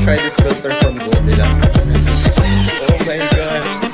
try this filter from Goldilocks. Oh my god.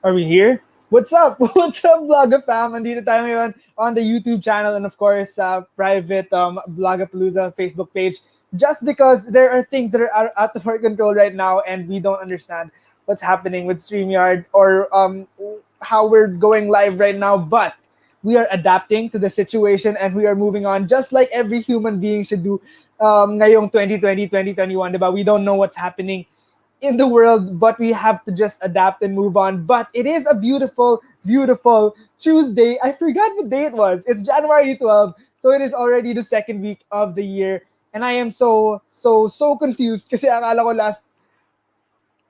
Are we here? What's up? What's up, Vlogger fam? Andito tayo ngayon on the YouTube channel and of course, private Vlogapalooza Facebook page. Just because there are things that are out of our control right now and we don't understand what's happening with StreamYard or how we're going live right now. But we are adapting to the situation and we are moving on just like every human being should do ngayong 2020, 2021, diba? We don't know what's happening in the world, but we have to just adapt and move on. But it is a beautiful, beautiful Tuesday. I forgot what day it was. It's January 12th, so it is already the second week of the year. And I am so confused kasi akala ko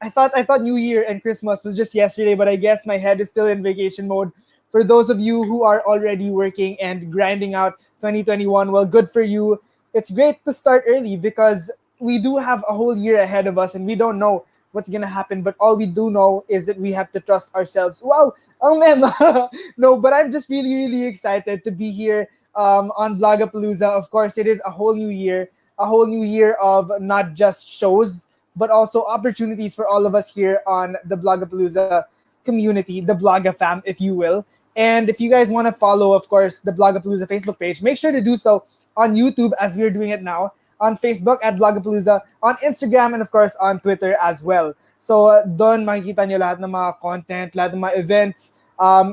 I thought New Year and Christmas was just yesterday, but I guess my head is still in vacation mode. For those of you who are already working and grinding out 2021, well, good for you. It's great to start early because we do have a whole year ahead of us and we don't know what's gonna happen. But all we do know is that we have to trust ourselves. Wow, ang mema. No, but I'm just really, really excited to be here on Vlogapalooza. Of course, it is a whole new year of not just shows, but also opportunities for all of us here on the Vlogapalooza community, the Vloga fam, if you will. And if you guys want to follow, of course, the Vlogapalooza Facebook page, make sure to do so on YouTube as we're doing it now, on Facebook at Vlogapalooza, on Instagram, and of course on Twitter as well. So doon makikita nyo lahat ng mga content, lahat ng mga events,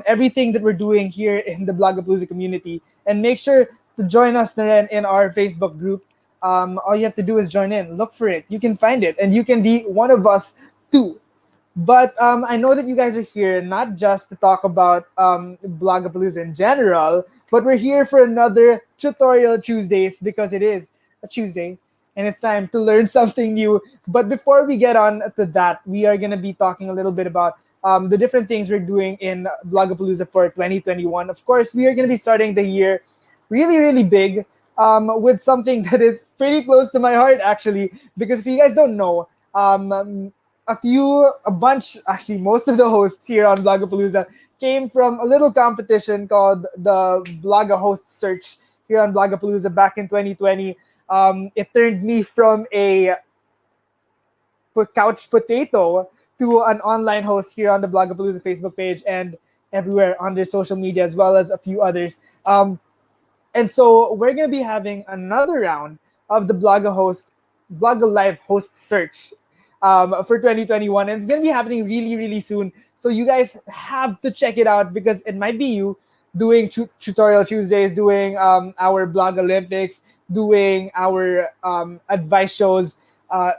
everything that we're doing here in the Vlogapalooza community. And make sure to join us na rin in our Facebook group. All you have to do is join in. Look for it. You can find it. And you can be one of us too. But I know that you guys are here not just to talk about Vlogapalooza in general, but we're here for another Tutorial Tuesdays because it is a Tuesday and it's time to learn something new. But before we get on to that, we are going to be talking a little bit about the different things we're doing in Vlogapalooza for 2021. Of course, we are going to be starting the year really, really big with something that is pretty close to my heart, actually, because if you guys don't know, actually, most of the hosts here on Vlogapalooza came from a little competition called the Vloga Host Search here on Vlogapalooza back in 2020. It turned me from a couch potato to an online host here on the Vlogapalooza Facebook page and everywhere on their social media, as well as a few others. And so we're going to be having another round of the Vloga Live Host Search for 2021. And it's going to be happening really, really soon. So you guys have to check it out because it might be you doing Tutorial Tuesdays, doing our Vlog Olympics, doing our advice shows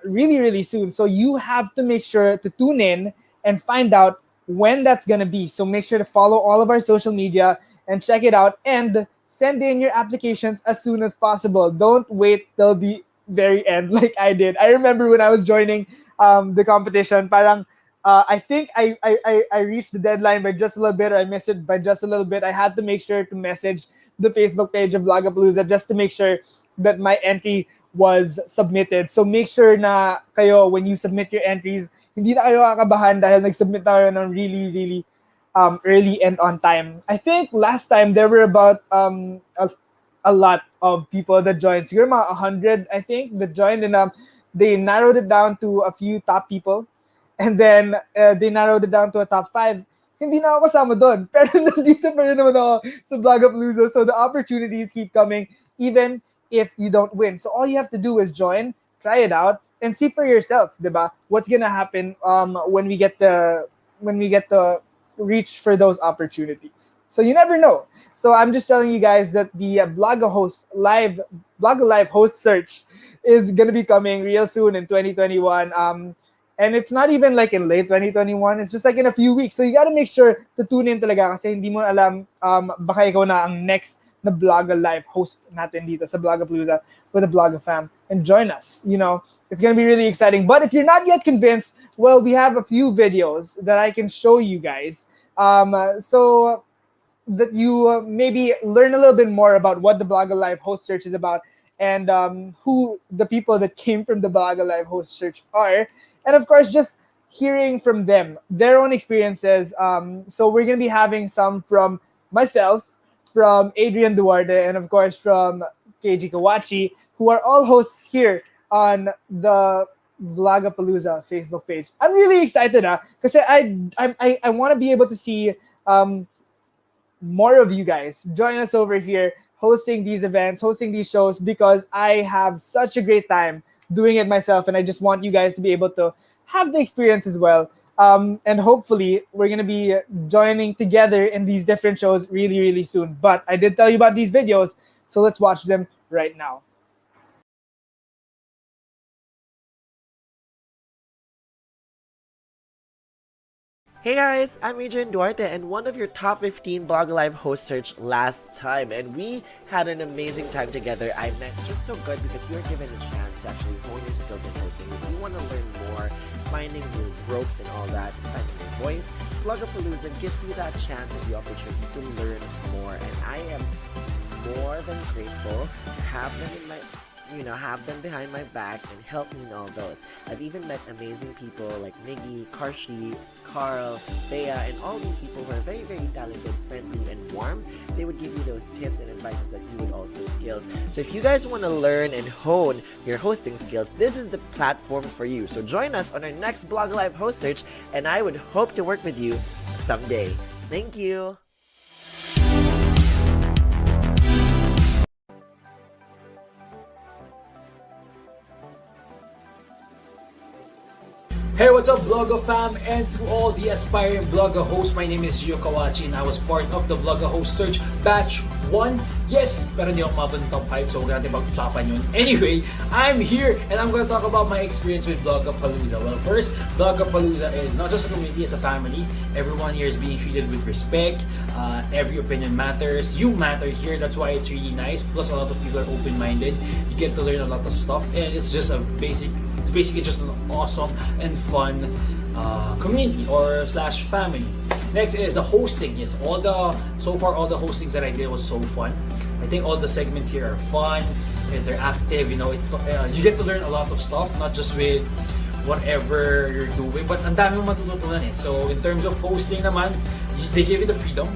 really, really soon. So you have to make sure to tune in and find out when that's going to be. So make sure to follow all of our social media and check it out and send in your applications as soon as possible. Don't wait till the very end like I did. I remember when I was joining the competition, parang I think I reached the deadline by just a little bit, or I missed it by just a little bit. I had to make sure to message the Facebook page of Vlogapalooza just to make sure that my entry was submitted. So make sure na kayo, when you submit your entries, hindi na kayo kakabahan dahil nag-submit na kayo ng really, really early and on time. I think last time there were about a lot of people that joined. Siguro mga 100, I think, that joined. And they narrowed it down to a few top people. And then they narrowed it down to a top 5. Hindi na ako kasama doon. Pero nandito pa rin naman ako sa Vlogapalooza. So the opportunities keep coming even if you don't win. So all you have to do is join, try it out, and see for yourself, diba? What's gonna happen when we get the reach for those opportunities. So you never know. So I'm just telling you guys that the Blogga Live host search is gonna be coming real soon in 2021. And it's not even like in late 2021. It's just like in a few weeks. So you gotta make sure to tune in talaga kasi hindi mo alam baka ikaw na ang next na Blogga Live host natin dito sa Vlogapalooza with the Blogga fam. And join us. It's gonna be really exciting. But if you're not yet convinced, well, we have a few videos that I can show you guys. So that you maybe learn a little bit more about what the Blogga Live host search is about and who the people that came from the Blogga Live host search are. And of course, just hearing from them, their own experiences. So we're going to be having some from myself, from Adrian Duarte, and of course from KG Kawachi, who are all hosts here on the Vlogapalooza Facebook page. I'm really excited because I want to be able to see more of you guys join us over here hosting these events, hosting these shows, because I have such a great time doing it myself, and I just want you guys to be able to have the experience as well. And hopefully we're going to be joining together in these different shows really, really soon. But I did tell you about these videos, so let's watch them right now. Hey guys, I'm Adrian Duarte and one of your top 15 Blog Live host search last time, and we had an amazing time together. I met it's just so good because you're given a chance to actually hone your skills in hosting. If you want to learn more, finding your ropes and all that, finding your voice, Vlogapalooza gives you that chance and the opportunity to learn more, and I am more than grateful to have them in my have them behind my back and help me in all those. I've even met amazing people like Miggy, Karshi, Carl, Bea, and all these people who are very, very talented, friendly, and warm. They would give you those tips and advices that you would also skills. So if you guys want to learn and hone your hosting skills, this is the platform for you. So join us on our next Blog Live host search, and I would hope to work with you someday. Thank you. Hey, what's up, Vlogga fam, and to all the aspiring Vlogga hosts, my name is Gio Kawachi and I was part of the Vlogga host search batch 1. Yes, pero hindi ako mabang top 5, so huwag natin pag-usapan yun. Anyway, I'm here and I'm gonna talk about my experience with Vlogapalooza. Well, first, Vlogapalooza is not just a community, it's a family. Everyone here is being treated with respect. Every opinion matters. You matter here, that's why it's really nice. Plus, a lot of people are open-minded. You get to learn a lot of stuff, and it's basically just an awesome and fun community or slash family. Next is the hosting. Yes, so far all the hostings that I did was so fun. I think all the segments here are fun, interactive. You get to learn a lot of stuff, not just with whatever you're doing, but ang dami mong matututunan eh. So in terms of hosting naman, they give you the freedom,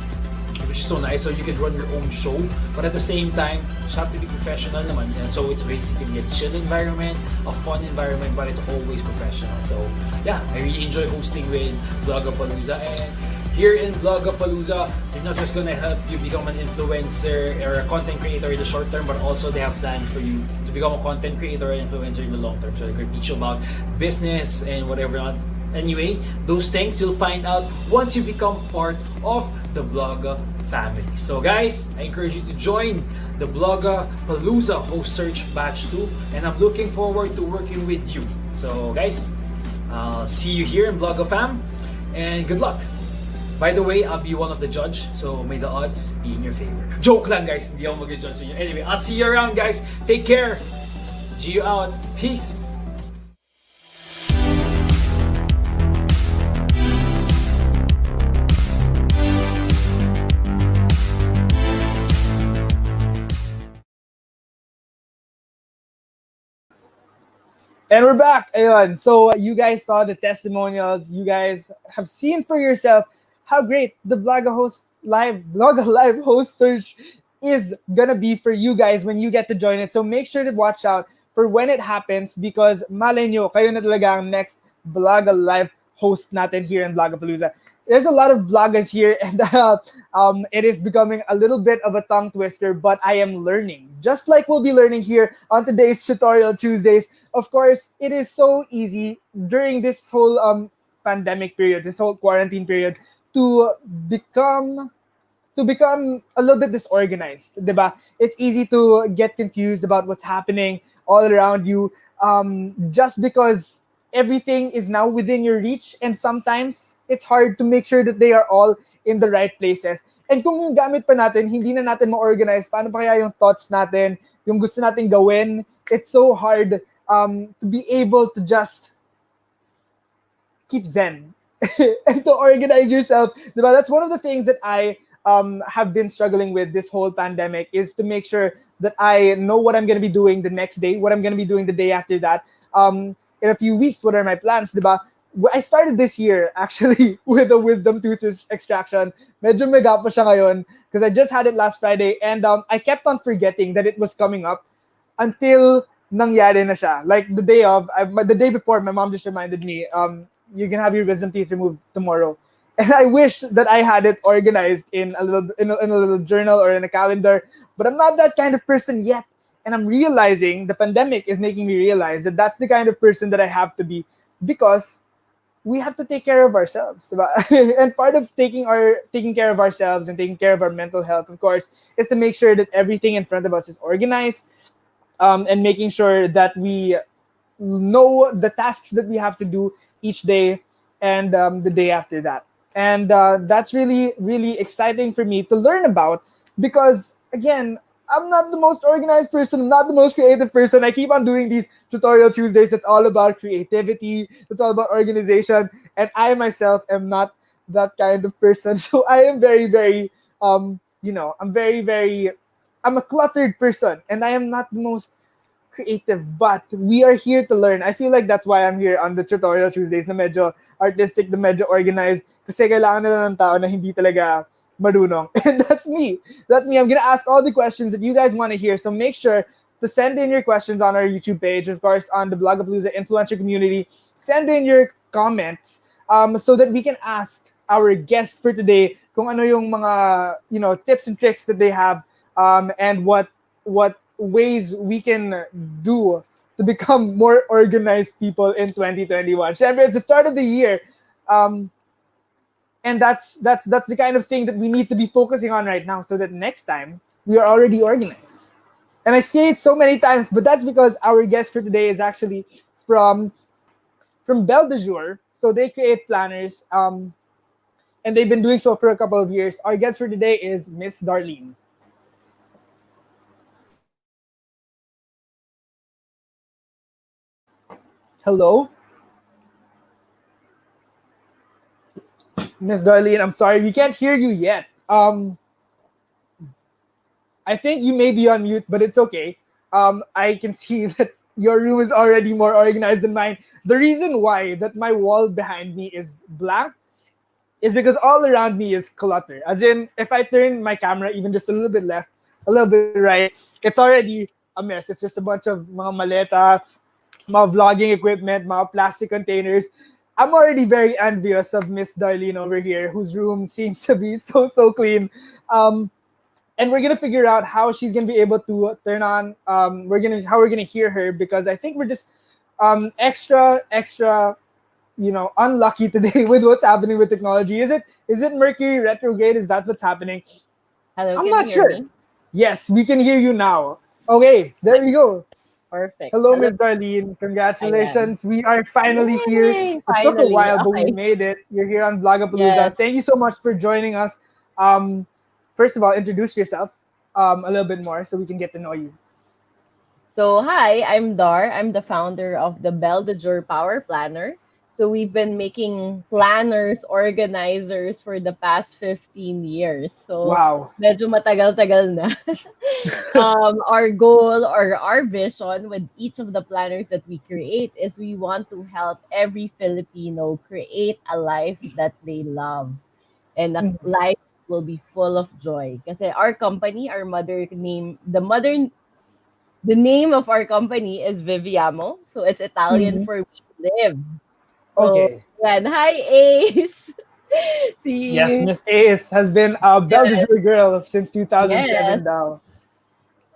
which is so nice. So you can run your own show, but at the same time, you have to be professional naman. And so it's basically a chill environment, a fun environment, but it's always professional. So yeah, I really enjoy hosting with Vlogapalooza. And here in Vlogapalooza, they're not just gonna help you become an influencer or a content creator in the short term, but also they have plans for you to become a content creator or influencer in the long term. So they can teach you about business and whatever not. Anyway, those things you'll find out once you become part of the Vlogga family. So guys, I encourage you to join the Vlogapalooza host search batch 2, and I'm looking forward to working with you. So guys, I'll see you here in Vlogga fam, and good luck. By the way, I'll be one of the judge, so may the odds be in your favor. Joke lang guys, hindi ako mag-judge niyo. Anyway, I'll see you around guys. Take care. G you out. Peace. And we're back. Ayun. So you guys saw the testimonials. You guys have seen for yourself how great the Vlogga Live host search is gonna be for you guys when you get to join it. So make sure to watch out for when it happens because malay nyo, kayo na talaga ang next Vlog Live host natin here in Vlogapalooza. There's a lot of vloggers here, and it is becoming a little bit of a tongue twister, but I am learning. Just like we'll be learning here on today's Tutorial Tuesdays. Of course, it is so easy during this whole pandemic period, this whole quarantine period, to become a little bit disorganized, diba? It's easy to get confused about what's happening all around you, just because everything is now within your reach, and sometimes it's hard to make sure that they are all in the right places. And kung yung gamit pa natin, hindi na natin ma-organize, paano pa kaya yung thoughts natin, yung gusto natin gawin? It's so hard to be able to just keep zen and to organize yourself. Diba? That's one of the things that I have been struggling with this whole pandemic, is to make sure that I know what I'm going to be doing the next day, what I'm going to be doing the day after that. In a few weeks, what are my plans, diba? I started this year actually with a wisdom tooth extraction. Medyo mega pa siya ngayon because I just had it last Friday, and I kept on forgetting that it was coming up until nangyari na siya. Like the day before, my mom just reminded me, you can have your wisdom teeth removed tomorrow. And I wish that I had it organized in a little journal or in a calendar, but I'm not that kind of person yet. And I'm realizing the pandemic is making me realize that that's the kind of person that I have to be, because we have to take care of ourselves. Diba? And part of taking care of ourselves and taking care of our mental health, of course, is to make sure that everything in front of us is organized, and making sure that we know the tasks that we have to do each day and the day after that. And that's really, really exciting for me to learn about, because, again, I'm not the most organized person. I'm not the most creative person. I keep on doing these Tutorial Tuesdays. It's all about creativity. It's all about organization. And I myself am not that kind of person. So I am very, very, I'm very, very, I'm a cluttered person. And I am not the most creative. But we are here to learn. I feel like that's why I'm here on the Tutorial Tuesdays na medyo artistic, na medyo organized. Kasi kailangan nila ng tao na hindi talaga marunong. And that's me. I'm going to ask all the questions that you guys want to hear. So make sure to send in your questions on our YouTube page. Of course, on the Vlogapalooza influencer community, send in your comments so that we can ask our guest for today kung ano yung mga, tips and tricks that they have, and what ways we can do to become more organized people in 2021. Syempre, it's the start of the year. And that's the kind of thing that we need to be focusing on right now, so that next time we are already organized. And I say it so many times, but that's because our guest for today is actually from Belle de Jour. So they create planners, and they've been doing so for a couple of years. Our guest for today is Miss Darlyn. Hello? Miss Darlyn, I'm sorry, we can't hear you yet. I think you may be on mute, but it's okay. I can see that your room is already more organized than mine. The reason why that my wall behind me is blank is because all around me is clutter. As in, if I turn my camera even just a little bit left, a little bit right, it's already a mess. It's just a bunch of mga maleta, mga vlogging equipment, mga plastic containers. I'm already very envious of Miss Darlyn over here, whose room seems to be so clean. And we're gonna figure out how she's gonna be able to turn on. How we're gonna hear her, because I think we're just extra unlucky today with what's happening with technology. Is it Mercury retrograde? Is that what's happening? Hello, I'm can not you hear sure. me? Yes, we can hear you now. Okay, there we go. Perfect. Hello, Miss Darlyn. Congratulations. We are finally here. Yay, It took a finally. while, but we Okay. made it. You're here on Vlogapalooza. Yes. Thank you so much for joining us. First of all, introduce yourself a little bit more so we can get to know you. So, hi, I'm Dar. I'm the founder of the Belle de Jour Power Planner. So, we've been making planners, organizers for the past 15 years. So, Wow. medyo matagal-tagal na. Our goal or our vision with each of the planners that we create is we want to help every Filipino create a life that they love and a Mhm. life will be full of joy. Kasi our company, our mother name, the name of our company is Viviamo. So it's Italian Mhm. for we live. So, Okay. yan. Hi, Ace! Yes, See, Miss Ace has been a Belle de yes, Jour girl since yes. 2007 now.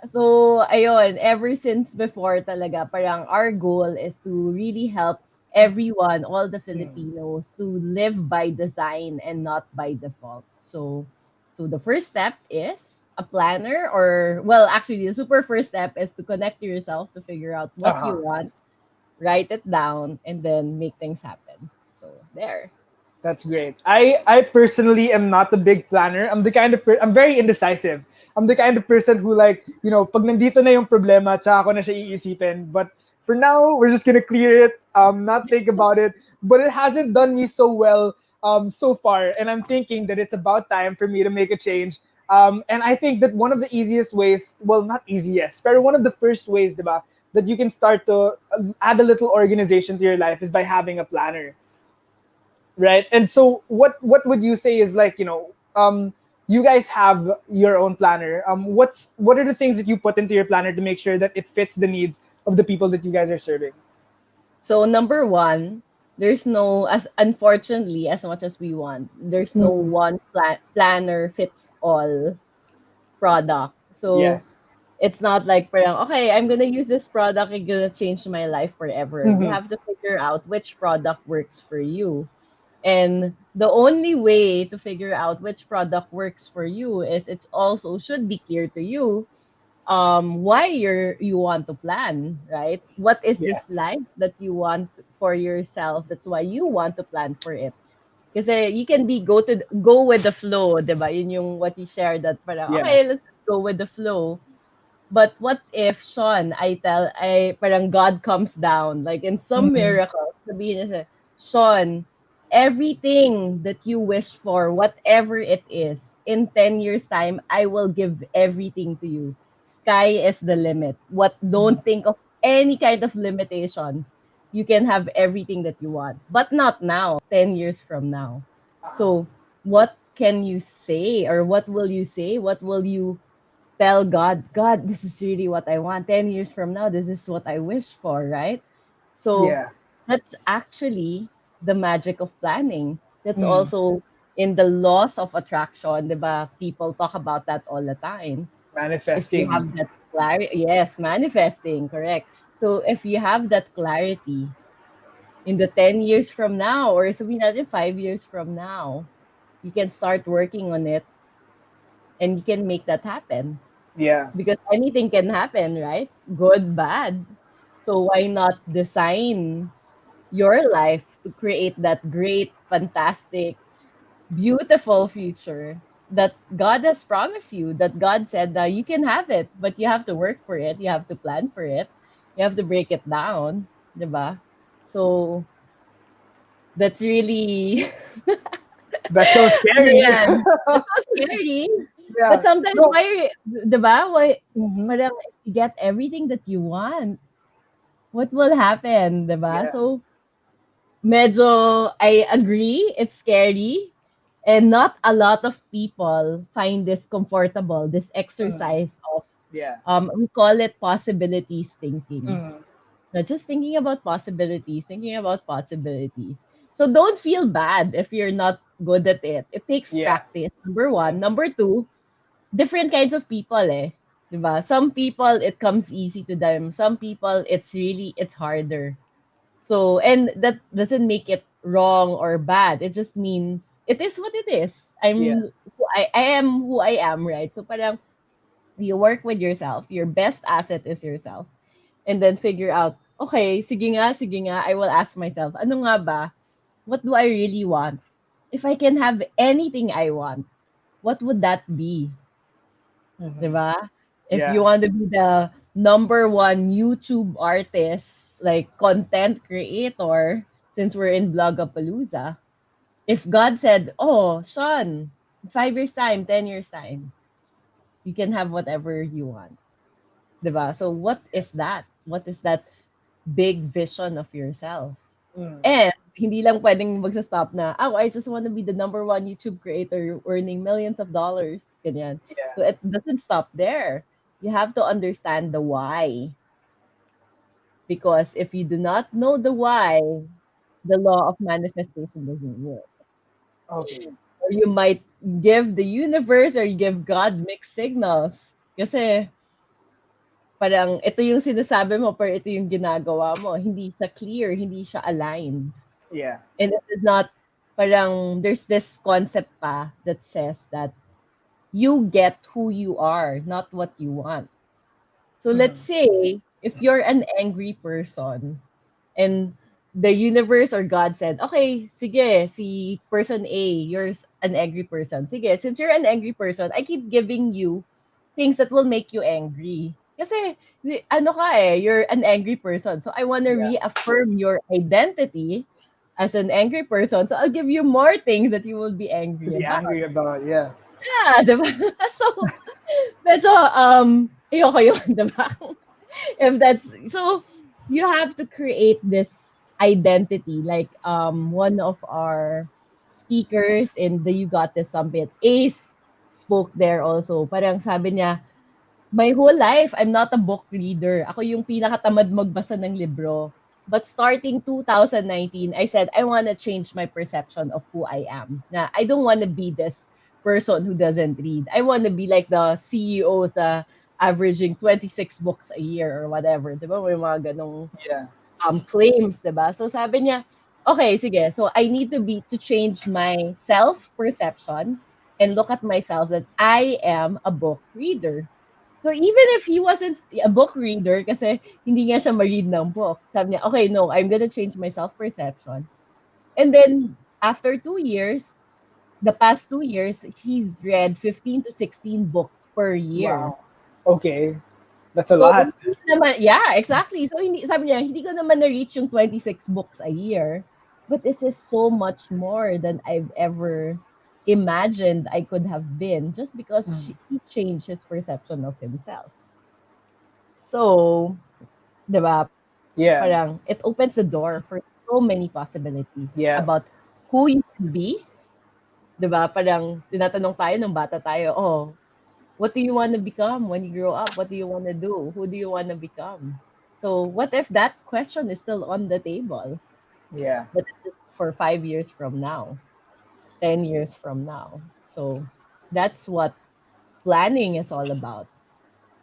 So, ayun, ever since before talaga, parang our goal is to really help everyone, all the Mm. Filipinos, to live by design and not by default. So the first step is a planner, or well, actually, the super first step is to connect to yourself to figure out what you Uh-huh. want, write it down, and then make things happen. So there. That's great. I personally am not a big planner. I'm very indecisive. I'm the kind of person who, like, pag nandito na yung problema, tsaka ko na siya iisipin. But for now, we're just gonna clear it, not think about it. But it hasn't done me so well so far, and I'm thinking that it's about time for me to make a change. And I think that one of the easiest ways, well, not easiest, but one of the first ways, diba, that you can start to add a little organization to your life is by having a planner, right? And so what would you say is, like, you guys have your own planner. What are the things that you put into your planner to make sure that it fits the needs of the people that you guys are serving? So number one, there's no, as unfortunately, as much as we want, there's no Mm. one planner fits all product. So Yes. it's not like parang, okay, I'm gonna use this product, it's gonna change my life forever. You Hmm. have to figure out which product works for you. And the only way to figure out which product works for you is it also should be clear to you why you want to plan, right? What is this Yes. life that you want for yourself? That's why you want to plan for it. Kasi you can be go with the flow, 'di ba? Yun yung what you shared, that parang Yeah. okay, let's go with the flow. But what if, Sean, I parang God comes down, like in some Hmm. miracle, sabihin niya siya, Sean, everything that you wish for, whatever it is, in 10 years time, I will give everything to you. Sky is the limit. Don't think of any kind of limitations. You can have everything that you want, but not now, 10 years from now. So, what can you say, or what will you say? What will you tell God, God, this is really what I want. 10 years from now, this is what I wish for, right? So Yeah. that's actually the magic of planning. That's Mm. also in the laws of attraction, diba? People talk about that all the time. If you Manifesting. have that clarity, yes, manifesting, correct. So if you have that clarity in the 10 years from now, or sabihin natin 5 years from now, you can start working on it and you can make that happen. Yeah. Because anything can happen, right? Good, bad. So why not design your life to create that great, fantastic, beautiful future that God has promised you, that God said that you can have it, but you have to work for it, you have to plan for it, you have to break it down, diba? So that's really That's so scary. man, that's so scary. But Yeah. sometimes No. why, diba? Why Hmm. parang if you get everything that you want, what will happen, 'di ba? Yeah. So, medyo I agree, it's scary, and not a lot of people find this comfortable, this Mm. exercise of Yeah. we call it possibilities thinking. Mm. Not just thinking about possibilities, thinking about possibilities. So don't feel bad if you're not good at it. It takes Yeah. practice. Number one. Mm. Number two, different kinds of people eh. 'Di ba? Some people it comes easy to them. Some people it's harder. So and that doesn't make it wrong or bad. It just means it is what it is. Yeah. I am who I am, right? So parang you work with yourself. Your best asset is yourself. And then figure out, okay, sige nga, I will ask myself, ano nga ba? What do I really want? If I can have anything I want, what would that be? Hmm. 'Di ba? If you Yeah. want to be the number one YouTube artist, like content creator, since we're in Blogapalooza, if God said, "Oh, Sean, 5 years time, 10 years time, you can have whatever you want," 'di ba? So what is that? What is that big vision of yourself? Mm. And hindi lang pwedeng magsa-stop na, oh, I just want to be the number one YouTube creator earning millions of dollars. Ganyan. Yeah. So it doesn't stop there. You have to understand the why. Because if you do not know the why, the law of manifestation doesn't work. Okay. Or you might give the universe or you give God mixed signals. Kasi parang ito yung sinasabi mo pero ito yung ginagawa mo. Hindi siya clear, hindi siya aligned. Yeah. And it is not, parang there's this concept pa that says that you get who you are, not what you want. So let's say if you're an angry person and the universe or God said, okay, sige, si person A, you're an angry person. Sige, since you're an angry person, I keep giving you things that will make you angry. Kasi, ano ka eh, you're an angry person. So I want to Yeah. reaffirm your identity as an angry person. So I'll give you more things that you will be To angry be about. angry about, yeah. Yeah, diba? So, medyo, ayoko yun, diba? If that's, so, you have to create this identity. Like, one of our speakers in the You Got This Summit, Ace, spoke there also. Parang sabi niya, my whole life, I'm not a book reader. Ako yung pinakatamad magbasa ng libro. But starting 2019, I said, I want to change my perception of who I am. Na I don't want to be this person who doesn't read. I want to be like the CEOs na averaging 26 books a year or whatever. Diba? May mga ganong Yeah. claims, diba? So sabi niya, okay, sige. So I need to change my self-perception and look at myself that I am a book reader. So even if he wasn't a book reader, kasi hindi nga siya ma-read ng book, sabi niya, okay, no, I'm gonna change my self-perception. And then, after 2 years, the past 2 years, he's read 15 to 16 books per year. Wow. Okay. That's a So, lot. hindi naman, yeah, exactly. So, hindi, sabi niya, hindi ko naman na-reach yung 26 books a year. But this is so much more than I've ever imagined I could have been just because he changed his perception of himself. So, diba, Yeah. parang it opens the door for so many possibilities Yeah. about who you can be. Diba, parang tinatanong tayo nung bata tayo, oh, what do you want to become when you grow up? What do you want to do? Who do you want to become? So, what if that question is still on the table? Yeah. But it's for 5 years from now, 10 years from now. So that's what planning is all about.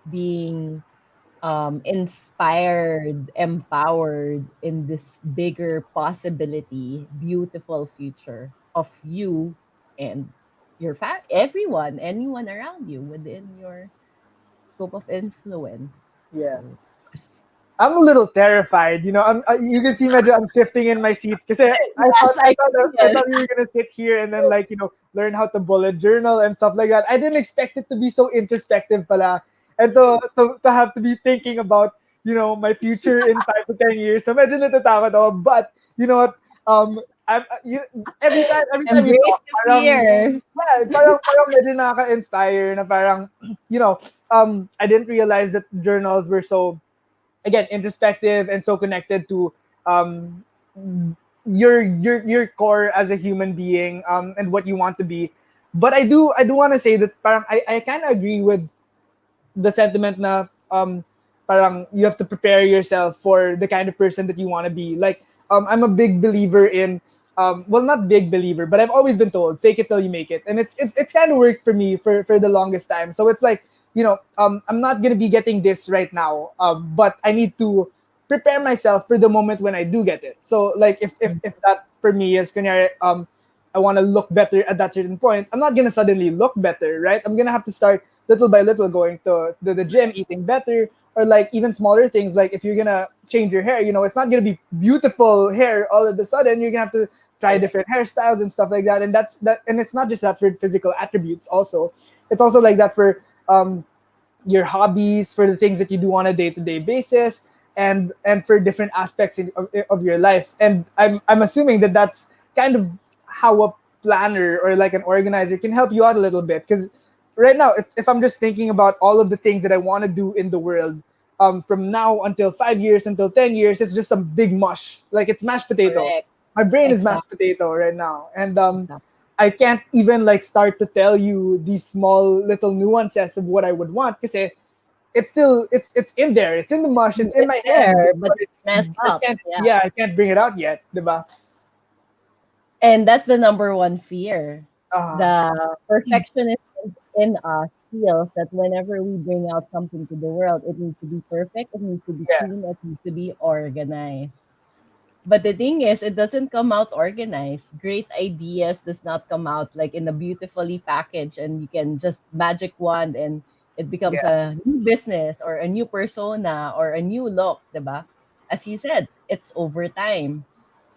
Being inspired, empowered in this bigger possibility, beautiful future of you and your everyone, anyone around you within your scope of influence. Yeah. So, I'm a little terrified. You can see I'm shifting in my seat because I thought we were gonna sit here and then learn how to bullet journal and stuff like that. I didn't expect it to be so introspective, pala, and to have to be thinking about my future in 5 to 10 years. So medyo natatakot ako, but you know what? Every time we embrace talk, the fear. parang medyo nakaka-inspire na parang I didn't realize that journals were so, again, introspective and so connected to your core as a human being, and what you want to be. But I do want to say that parang I kind of agree with the sentiment na parang you have to prepare yourself for the kind of person that you want to be. Like, I'm a big believer in well, not big believer, but I've always been told fake it till you make it, and it's kind of worked for me for the longest time. So it's like, I'm not gonna be getting this right now, but I need to prepare myself for the moment when I do get it. So like if that for me is kunyari, I want to look better at that certain point, I'm not gonna suddenly look better, right? I'm gonna have to start little by little, going to the gym, eating better, or like even smaller things, like if you're gonna change your hair, it's not gonna be beautiful hair all of a sudden. You're gonna have to try different hairstyles and stuff like that. And that's that. And it's not just that for physical attributes. Also, it's also like that for your hobbies, for the things that you do on a day-to-day basis, and for different aspects of your life. And I'm assuming that that's kind of how a planner or like an organizer can help you out a little bit. Because right now, if I'm just thinking about all of the things that I want to do in the world, from now until 5 years, until 10 years, it's just some big mush. Like it's mashed potato. Correct. My brain is mashed Exactly. potato right now, and Exactly. I can't even like start to tell you these small little nuances of what I would want because it's still it's in there. It's in the mush. It's in It's my head, there, but but it's messed up. Yeah. I can't bring it out yet, diba? And that's the number one fear. Uh, The perfectionist in us feels that whenever we bring out something to the world, it needs to be perfect, it needs to be yeah, clean, it needs to be organized. But the thing is, it doesn't come out organized. Great ideas does not come out like in a beautifully packaged and you can just magic wand and it becomes yeah, a new business or a new persona or a new look, diba? As you said, it's over time.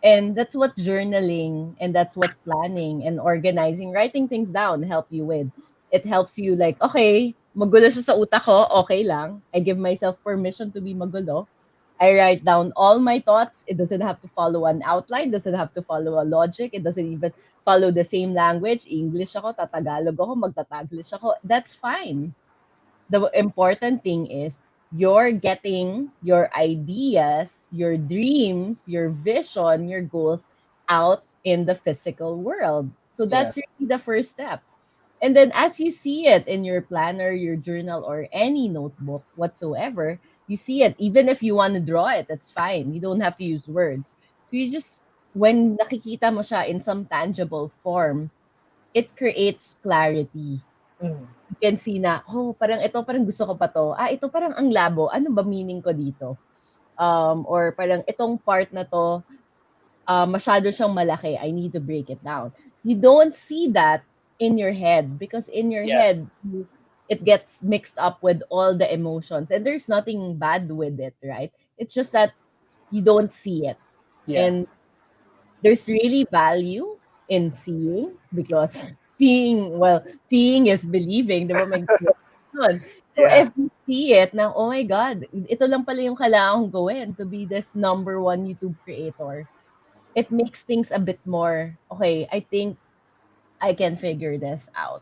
And that's what journaling and that's what planning and organizing, writing things down help you with. It helps you like, okay, magulo siya sa utak ko, okay lang. I give myself permission to be magulo. I write down all my thoughts. It doesn't have to follow an outline, doesn't have to follow a logic. It doesn't even follow the same language. English ako, tatagalog ako, magtataglish ako. That's fine. The important thing is you're getting your ideas, your dreams, your vision, your goals out in the physical world. So yeah, that's really the first step. And then as you see it in your planner, your journal, or any notebook whatsoever, you see it. Even if you want to draw it, that's fine. You don't have to use words. So you just, when nakikita mo siya in some tangible form, it creates clarity. mm, You can see na, oh, parang ito, parang gusto ko pa to. Ah, ito parang ang labo. Ano ba meaning ko dito? Or parang itong part na to, masyado siyang malaki. I need to break it down. You don't see that in your head because in your yeah, head, it gets mixed up with all the emotions. And there's nothing bad with it, right? It's just that you don't see it. yeah, And there's really value in seeing because seeing is believing, di ba? May yun. So yeah, if you see it na, oh my God, ito lang pala yung kailangan kong gawin to be this number one YouTube creator, it makes things a bit more, okay, I think I can figure this out.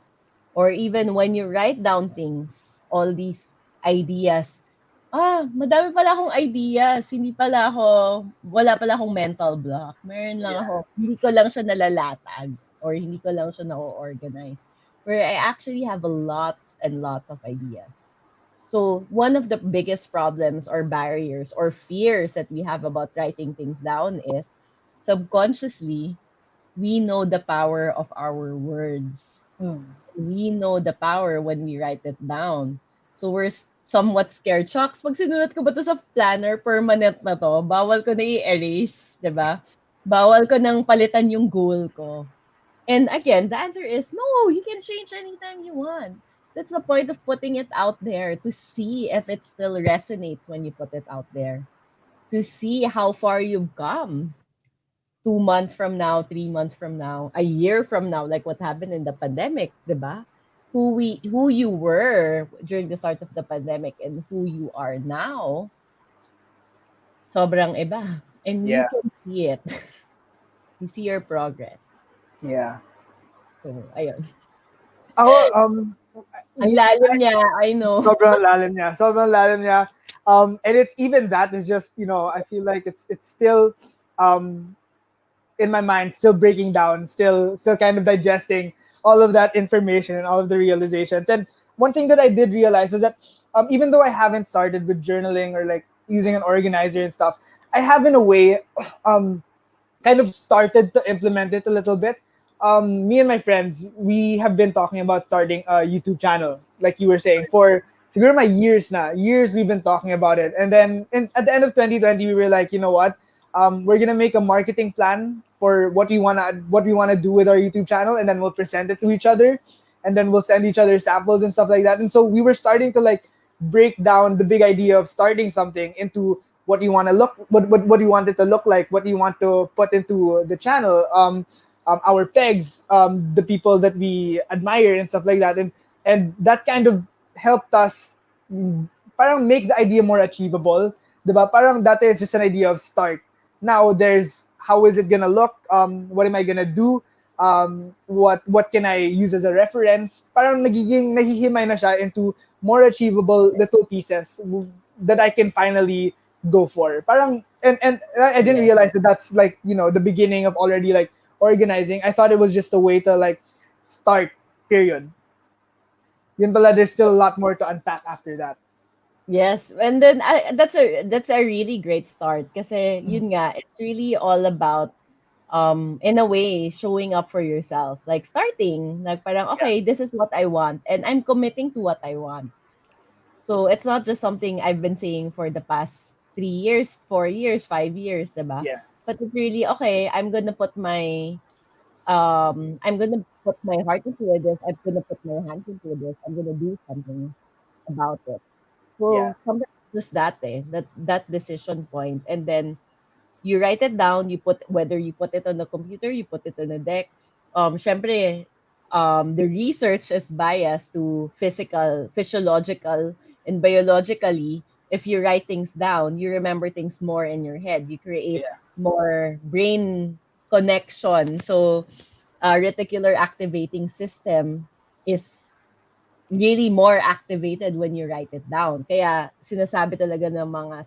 Or even when you write down things, all these ideas, madami pala akong ideas. Hindi pala ako, wala pala akong mental block. Meron lang yeah, ako, hindi ko lang siya nalalatag or hindi ko lang siya na-organize. Where I actually have a lots and lots of ideas. So one of the biggest problems or barriers or fears that we have about writing things down is subconsciously we know the power of our words. mm, We know the power when we write it down. So we're somewhat scared. Shucks, pag sinulat ko ba to sa planner, permanent na to, bawal ko na i-erase, di ba? Bawal ko nang palitan yung goal ko. And again, the answer is no, you can change anytime you want. That's the point of putting it out there to see if it still resonates when you put it out there, to see how far you've come 2 months from now, 3 months from now, a year from now, like what happened in the pandemic, diba? Who you were during the start of the pandemic and who you are now, sobrang iba. And you yeah, can see it. You see your progress. yeah. So, ayun. Ako, Ang lalim niya, I know. sobrang lalim niya. Sobrang lalim niya. And it's even that is just, I feel like it's still um in my mind, still breaking down, still kind of digesting all of that information and all of the realizations. And one thing that I did realize was that even though I haven't started with journaling or like using an organizer and stuff, I have in a way um kind of started to implement it a little bit. Me and my friends, we have been talking about starting a YouTube channel, like you were saying, for siguro my years now. Years we've been talking about it. And then at the end of 2020, we were like, you know what? We're gonna make a marketing plan for what we wanna do with our YouTube channel, and then we'll present it to each other, and then we'll send each other samples and stuff like that. And so we were starting to like break down the big idea of starting something into what you want to look what you want it to look like, what you want to put into the channel, our pegs, the people that we admire and stuff like that, and that kind of helped us parang make the idea more achievable, diba? Parang dati it's just an idea of start. Now there's how is it gonna look, what am I gonna do, what can I use as a reference, parang nahihimay na siya into more achievable little pieces that I can finally go for. Parang and I didn't Yes. realize that that's like, the beginning of already like organizing. I thought it was just a way to like start, period. Yun pala, there's still a lot more to unpack after that. Yes, and then that's a really great start kasi Mhm. yun nga, it's really all about in a way showing up for yourself. Like starting, like parang Yeah, okay, this is what I want and I'm committing to what I want. So it's not just something I've been saying for the past 3 years, 4 years, 5 years, diba? yeah, But it's really okay, I'm gonna put my heart into this, I'm gonna put my hands into this, I'm gonna do something about it. yeah, So sometimes just that that decision point, and then you write it down. You put whether you put it on the computer, you put it on a deck. Syempre, the research is biased to physiological, and biologically. If you write things down, you remember things more in your head. You create yeah, more brain connection. So, reticular activating system is really more activated when you write it down. Kaya sinasabi talaga ng mga,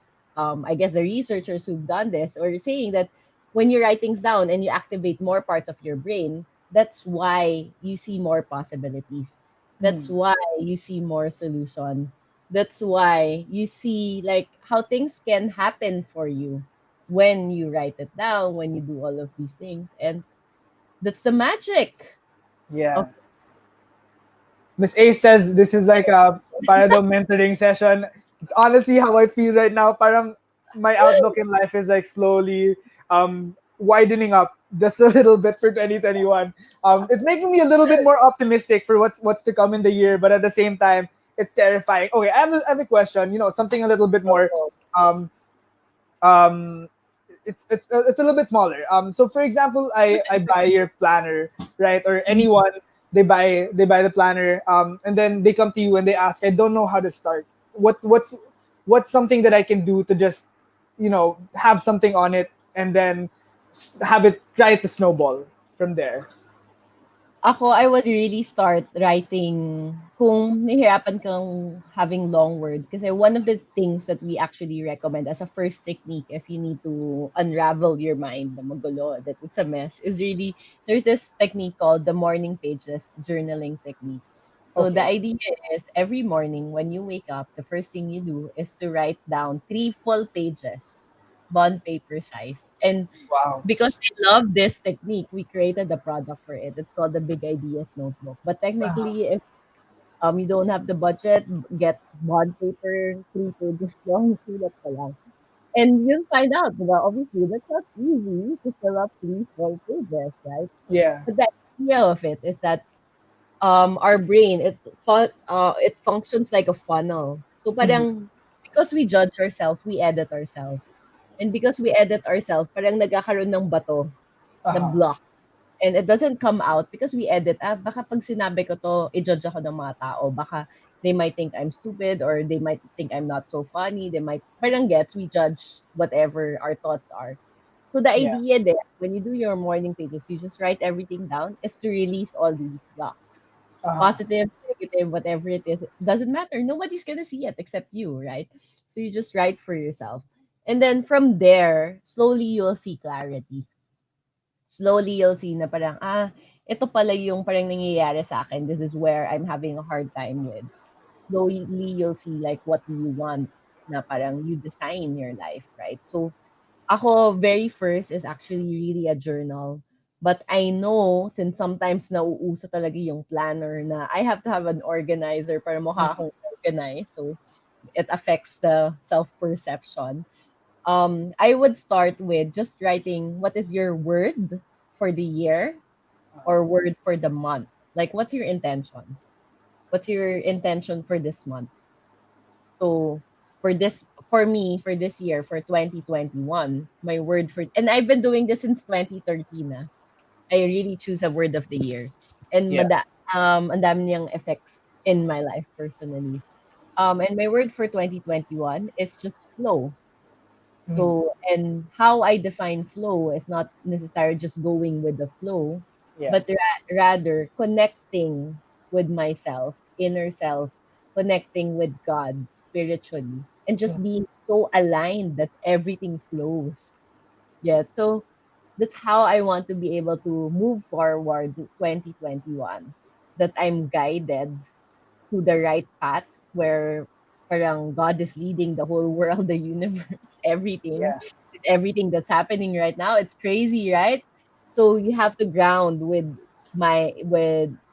I guess the researchers who've done this or saying that when you write things down and you activate more parts of your brain, that's why you see more possibilities. That's Mhm. why you see more solution. That's why you see like how things can happen for you when you write it down, when you do all of these things. And that's the magic of yeah. Miss A says this is like a parallel mentoring session. It's honestly how I feel right now. Parang my outlook in life is like slowly widening up just a little bit for 2021. It's making me a little bit more optimistic for what's to come in the year, but at the same time, it's terrifying. Okay, I have a question. Something a little bit more um, um, it's a little bit smaller. So for example, I buy your planner, right? Or anyone, they buy the planner, and then they come to you and they ask, I don't know how to start. What's something that I can do to just, have something on it, and then have it try to snowball from there. Ako, I would really start writing kung nahihirapan kang having long words. Kasi one of the things that we actually recommend as a first technique if you need to unravel your mind na magulo, that it's a mess, is really, there's this technique called the morning pages journaling technique. So the Okay. idea is every morning when you wake up, the first thing you do is to write down 3 full pages, bond paper size. And Wow. because we love this technique, we created the product for it. It's called the Big Ideas Notebook. But Uh-huh. technically, if you don't have the budget, get bond paper, 3 pages long, sulat ka lang. And you'll find out, well, obviously, that's not easy to fill up 3 full pages, right? Yeah. But the idea of it is that our brain, it functions like a funnel. So Mhm. parang, because we judge ourselves, we edit ourselves. And because we edit ourselves, parang nagkakaroon ng bato na Uh-huh. blocks. And it doesn't come out because we edit, baka pag sinabi ko to, i-judge ako ng mga tao. Baka they might think I'm stupid or they might think I'm not so funny. They might, parang gets, we judge whatever our thoughts are. So the Yeah. idea there, when you do your morning pages, you just write everything down, is to release all these blocks. Uh-huh. Positive, negative, whatever it is, doesn't matter. Nobody's gonna see it except you, right? So you just write for yourself. And then from there, slowly you'll see clarity. Slowly you'll see na parang, ito pala yung parang nangyayari sa akin. This is where I'm having a hard time with. Slowly you'll see like what do you want, na parang you design your life, right? So ako, very first is actually really a journal. But I know, since sometimes nauuso talaga yung planner na I have to have an organizer para mukha Mhm. akong organized. So it affects the self-perception. I would start with just writing what is your word for the year or word for the month. Like, what's your intention? What's your intention for this month? So, for me, for this year, for 2021, my word for, and I've been doing this since 2013. I really choose a word of the year. And Yeah. ang dami niyang effects in my life personally. And my word for 2021 is just flow. Mhm. So, and how I define flow is not necessarily just going with the flow, Yeah. but rather connecting with myself, inner self, connecting with God spiritually. and just being so aligned that everything flows. Yeah. So that's how I want to be able to move forward to 2021. That I'm guided to the right path where parang God is leading the whole world, the universe, everything, Yeah. everything that's happening right now. It's crazy, right? So you have to ground with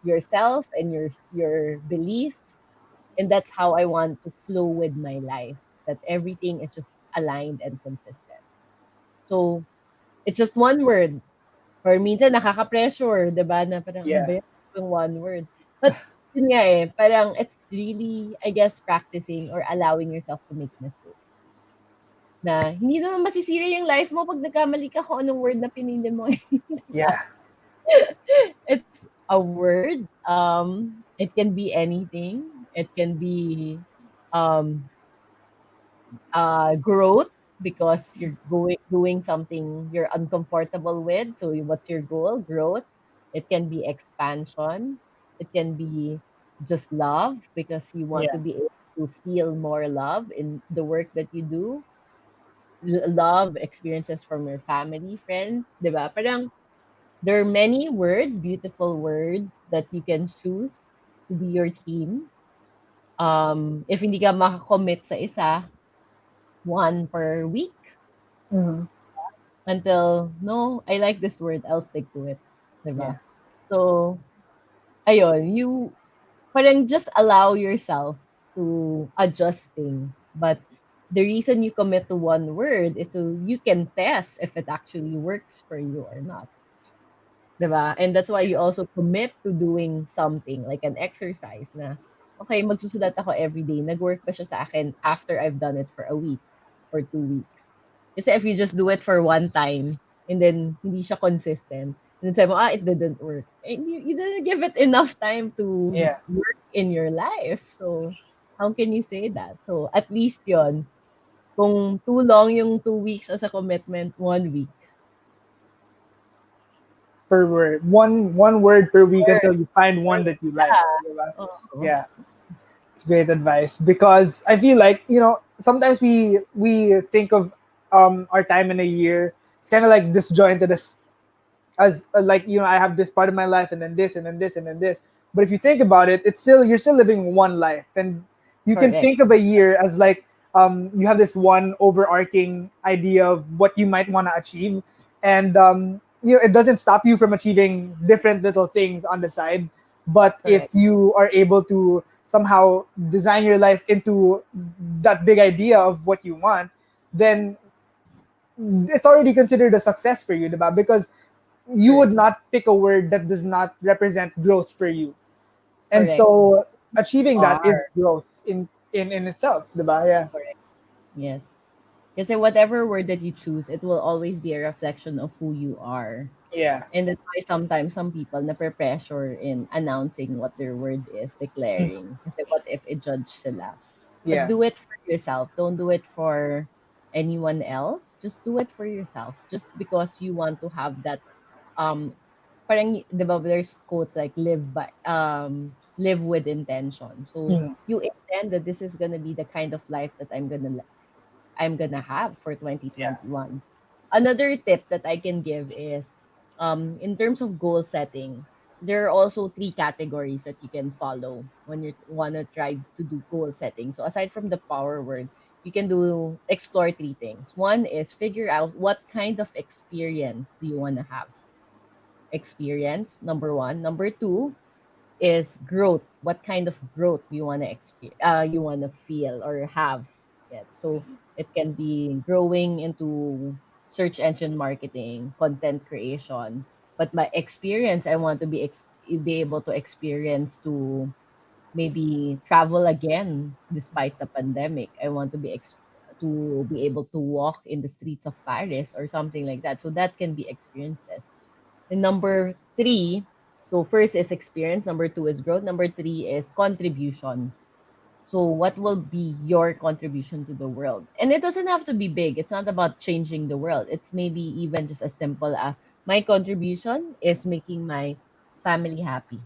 yourself and your beliefs, and that's how I want to flow with my life. That everything is just aligned and consistent. So it's just one word. Or minsan nakaka-pressure, 'di ba, na parang, "Ano Yeah. ba 'yan, yung one word?" But yun nga, eh, parang it's really, I guess, practicing or allowing yourself to make mistakes. Na hindi naman masisira yung life mo 'pag nagkamali ka kung anong word na pinili mo, eh, 'di ba? Yeah. It's a word, it can be anything. It can be, um growth because you're going doing something you're uncomfortable with. So what's your goal? Growth. It can be expansion. It can be just love because you want to Yeah. be able to feel more love in the work that you do. Love experiences from your family, friends, 'di ba? Parang there are many words, beautiful words that you can choose to be your team. If hindi ka makakommit sa isa, one per week, Mhm. until, "No, I like this word, I'll stick to it." 'Di Yeah. ba? So, ayun, you parang just allow yourself to adjust things. But the reason you commit to one word is so you can test if it actually works for you or not. 'Di ba? And that's why you also commit to doing something like an exercise na, "Okay, magsusulat ako everyday. Nag-work ba siya sa akin after I've done it for a week or 2 weeks?" Kasi if you just do it for one time and then hindi siya consistent, and then sabi mo, "It didn't work." And you didn't give it enough time to Yeah. work in your life. So, how can you say that? So, at least yon, kung too long yung 2 weeks as a commitment, 1 week. Per word. One word per week Or, until you find or one that you like. yeah. Diba? Oo. Yeah. It's great advice because I feel like sometimes we think of our time in a year. It's kind of like disjointed as like I have this part of my life and then this and then this and then this. But if you think about it, it's still you're still living one life, and you can Correct. think of a year as like you have this one overarching idea of what you might want to achieve, and it doesn't stop you from achieving different little things on the side. But if Correct. you are able to somehow design your life into that big idea of what you want, then it's already considered a success for you, diba? Because you Correct. would not pick a word that does not represent growth for you. And Correct. so You achieving that is are. growth in itself, diba? Yeah. Correct. Yes. Kasi whatever word that you choose, it will always be a reflection of who you are. Yeah. And that's why sometimes some people na-pressure in announcing what their word is, declaring. Kasi what if i-judge sila? But Yeah. do it for yourself. Don't do it for anyone else. Just do it for yourself. Just because you want to have that, um parang, 'di ba, there's quotes like live with intention. So Mm. you intend that this is gonna be the kind of life that I'm gonna have for Yeah. 2021. Another tip that I can give is, in terms of goal setting, there are also three categories that you can follow when you want to try to do goal setting. So aside from the power word, you can do explore three things. One is figure out what kind of experience do you want to have. Experience, number one. Number two is growth. What kind of growth you want to you want to feel or have. Yeah. So it can be growing into search engine marketing, content creation. But my experience, I want to be able to experience to maybe travel again despite the pandemic. I want to be able to walk in the streets of Paris or something like that. So that can be experiences. And number three, so first is experience, number two is growth, number three is contribution. So what will be your contribution to the world? And it doesn't have to be big. It's not about changing the world. It's maybe even just as simple as my contribution is making my family happy.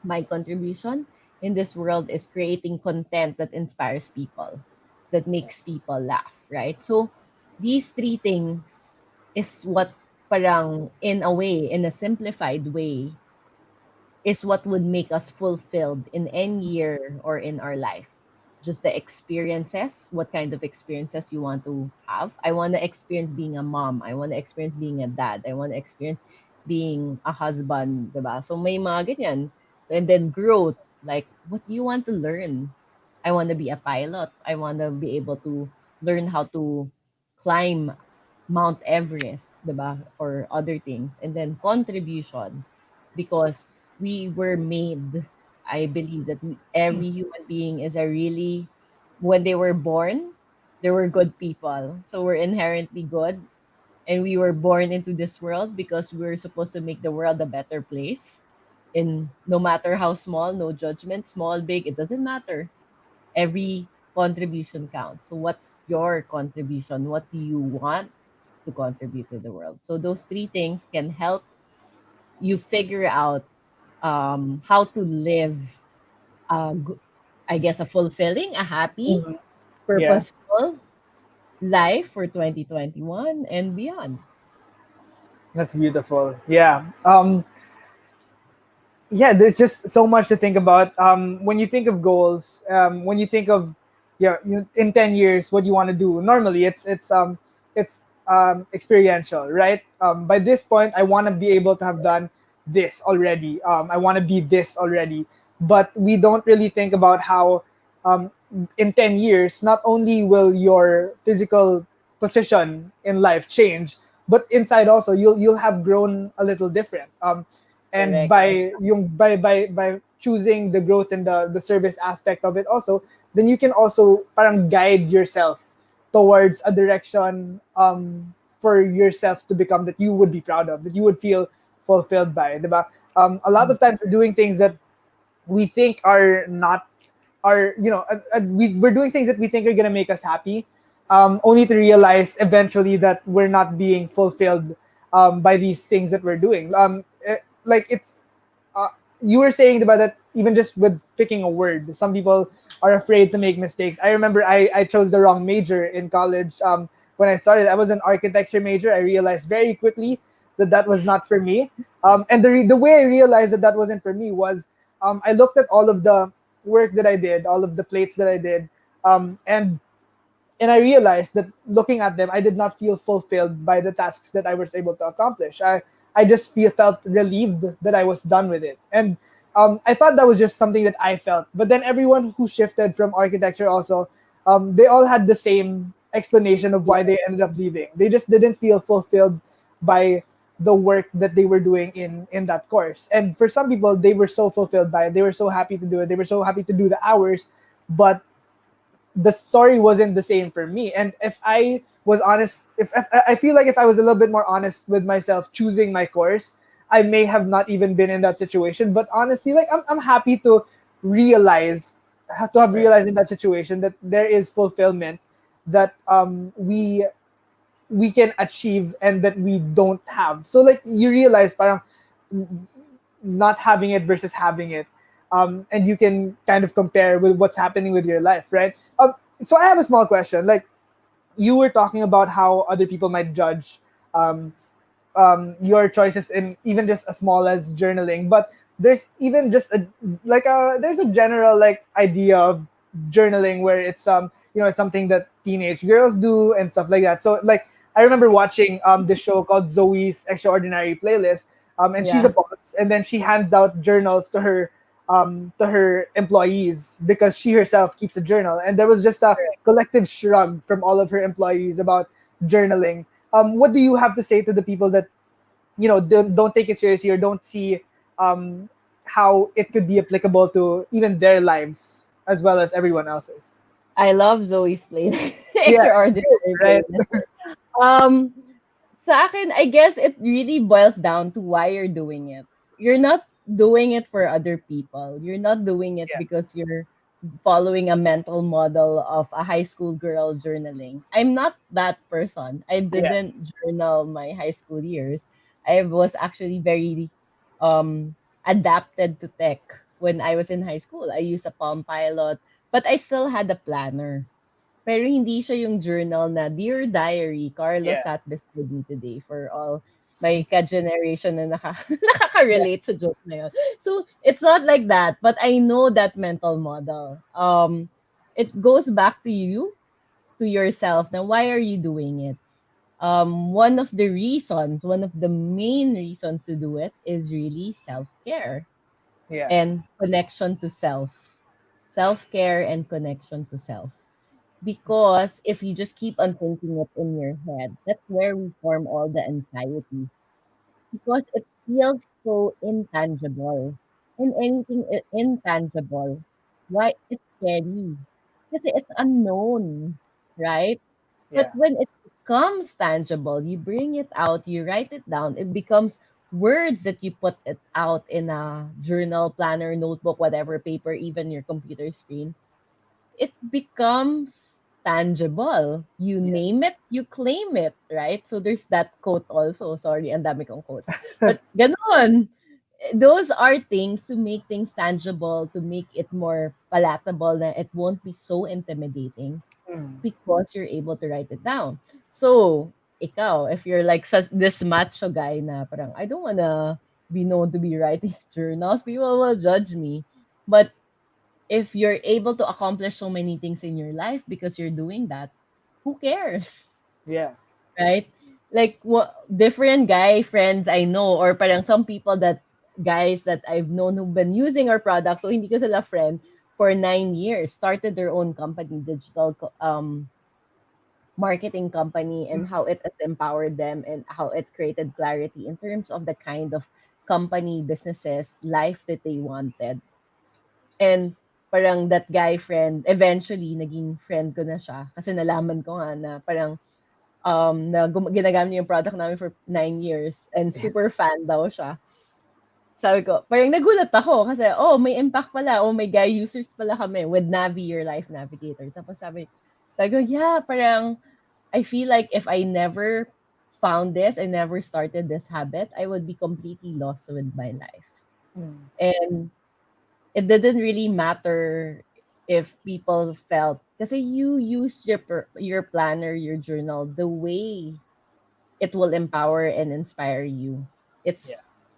My contribution in this world is creating content that inspires people. that makes people laugh, right? So these three things is what parang in a way, in a simplified way, is what would make us fulfilled in any year or in our life. Just the experiences, what kind of experiences you want to have. I want to experience being a mom. I want to experience being a dad. I want to experience being a husband, diba? So may mga ganyan. And then growth, like what do you want to learn? I want to be a pilot. I want to be able to learn how to climb Mount Everest, diba? Or other things. And then contribution, because we were made, I believe that every human being is a really, when they were born, they were good people. So we're inherently good. And we were born into this world because we were supposed to make the world a better place. And no matter how small, no judgment, small, big, it doesn't matter. Every contribution counts. So what's your contribution? What do you want to contribute to the world? So those three things can help you figure out how to live, I guess, a fulfilling, a happy, Mhm. Yeah, purposeful life for 2021 and beyond. that's beautiful. Yeah. Yeah, there's just so much to think about. When you think of goals, when you think of, yeah, in 10 years, what you want to do. Normally, it's experiential, right? By this point, I want to be able to have done this already. I want to be this already, but we don't really think about how, um, in 10 years, not only will your physical position in life change, but inside also you'll have grown a little different. And Correct. by choosing the growth and the service aspect of it also, then you can also parang guide yourself towards a direction, for yourself to become, that you would be proud of, that you would feel fulfilled by, diba? A lot of times we're doing things that we think are not, are, we're doing things that we think are going to make us happy, only to realize eventually that we're not being fulfilled, by these things that we're doing. Like it's, uh, you were saying about that, even just with picking a word, some people are afraid to make mistakes. I remember I chose the wrong major in college. When I started, I was an architecture major. I realized very quickly that that was not for me. And the way I realized that that wasn't for me was, I looked at all of the work that I did, all of the plates that I did, and I realized that looking at them, I did not feel fulfilled by the tasks that I was able to accomplish. I just felt relieved that I was done with it, and I thought that was just something that I felt. But then everyone who shifted from architecture also, they all had the same explanation of why they ended up leaving. They just didn't feel fulfilled by the work that they were doing in that course. And for some people, they were so fulfilled by it. They were so happy to do it. They were so happy to do the hours, but the story wasn't the same for me. And if I was honest, if I feel like if I was a little bit more honest with myself choosing my course, I may have not even been in that situation. But honestly, like I'm happy to realize, to have Right. realized in that situation that there is fulfillment that, we can achieve and that we don't have. So like you realize parang not having it versus having it, and you can kind of compare with what's happening with your life, right? So I have a small question. Like you were talking about how other people might judge, um, your choices in even just as small as journaling, but there's even just a, like a, there's a general like idea of journaling where it's, it's something that teenage girls do and stuff like that. So like I remember watching this show called Zoe's Extraordinary Playlist, and she's a Yeah. boss, and then she hands out journals to her employees because she herself keeps a journal, and there was just a collective shrug from all of her employees about journaling. What do you have to say to the people that, don't take it seriously or don't see, um, how it could be applicable to even their lives as well as everyone else's? I love Zoe's playlist. Yeah, Extraordinary right. playlist. Um, sa akin, I guess it really boils down to why you're doing it. You're not doing it for other people. You're not doing it Yeah, because you're following a mental model of a high school girl journaling. I'm not that person. I yeah, didn't journal my high school years. I was actually very adapted to tech when I was in high school. I used a Palm Pilot, but I still had a planner. Pero hindi siya yung journal na, Dear Diary, Carlos Yeah. sat beside me today, for all my ka-generation na Yeah. nakaka-relate sa joke na yun. So, it's not like that, but I know that mental model. It goes back to you, to yourself. Now, why are you doing it? One of the main reasons to do it is really self-care Yeah. and connection to self. Self-care and connection to self. Because if you just keep on thinking it in your head, that's where we form all the anxiety. Because it feels so intangible. And anything intangible, why it's scary? Because it's unknown, right? But Yeah. when it becomes tangible, you bring it out, you write it down, it becomes words that you put it out in a journal, planner, notebook, whatever, paper, even your computer screen. It becomes tangible. You Yeah. name it, you claim it, right? So there's that quote also. Sorry, ang dami kong quotes. But ganon. Those are things to make things tangible, to make it more palatable, na it won't be so intimidating Mm. because you're able to write it down. So, ikaw, if you're like this macho guy na parang, I don't wanna be known to be writing journals, people will judge me. But if you're able to accomplish so many things in your life because you're doing that, who cares? Yeah. Right? Like what different guy friends I know, or parang some people that guys that I've known who've been using our product, so hindi ko sila friend, for 9 years, started their own company, digital marketing company, and how it has empowered them and how it created clarity in terms of the kind of company, businesses, life that they wanted. And parang that guy friend, eventually, naging friend ko na siya. Kasi nalaman ko nga na parang ginagamit niya yung product namin for 9 years and super fan daw siya. Sabi ko, parang nagulat ako kasi, oh, may impact pala. Oh, may guy users pala kami with Navi, your life navigator. Tapos sabi ko, yeah, parang I feel like if I never found this, I never started this habit, I would be completely lost with my life. Mm. And it didn't really matter if people felt, kasi you use your planner, your journal, the way it will empower and inspire you. Yeah. It's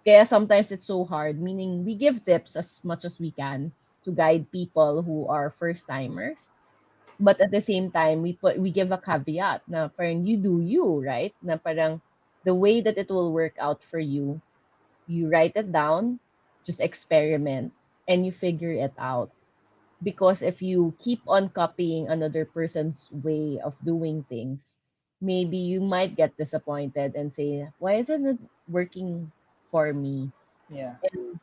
kaya sometimes it's so hard, meaning we give tips as much as we can to guide people who are first timers. But at the same time, we give a caveat na parang you do you, right? Na parang the way that it will work out for you, you write it down, just experiment, and you figure it out. Because if you keep on copying another person's way of doing things, maybe you might get disappointed and say, why isn't it working for me? Yeah. And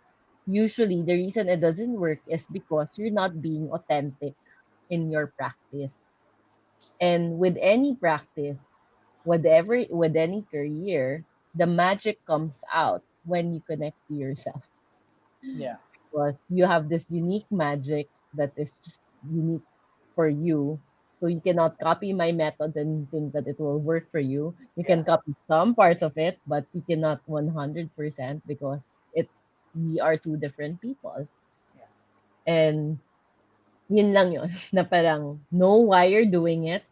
usually the reason it doesn't work is because you're not being authentic in your practice. And with any practice, with any career, the magic comes out when you connect to yourself, Yeah. because you have this unique magic that is just unique for you. So you cannot copy my methods and think that it will work for you. You Yeah. can copy some parts of it, but you cannot 100% because it we are two different people. Yeah. And yun lang yun, na parang know why you're doing it,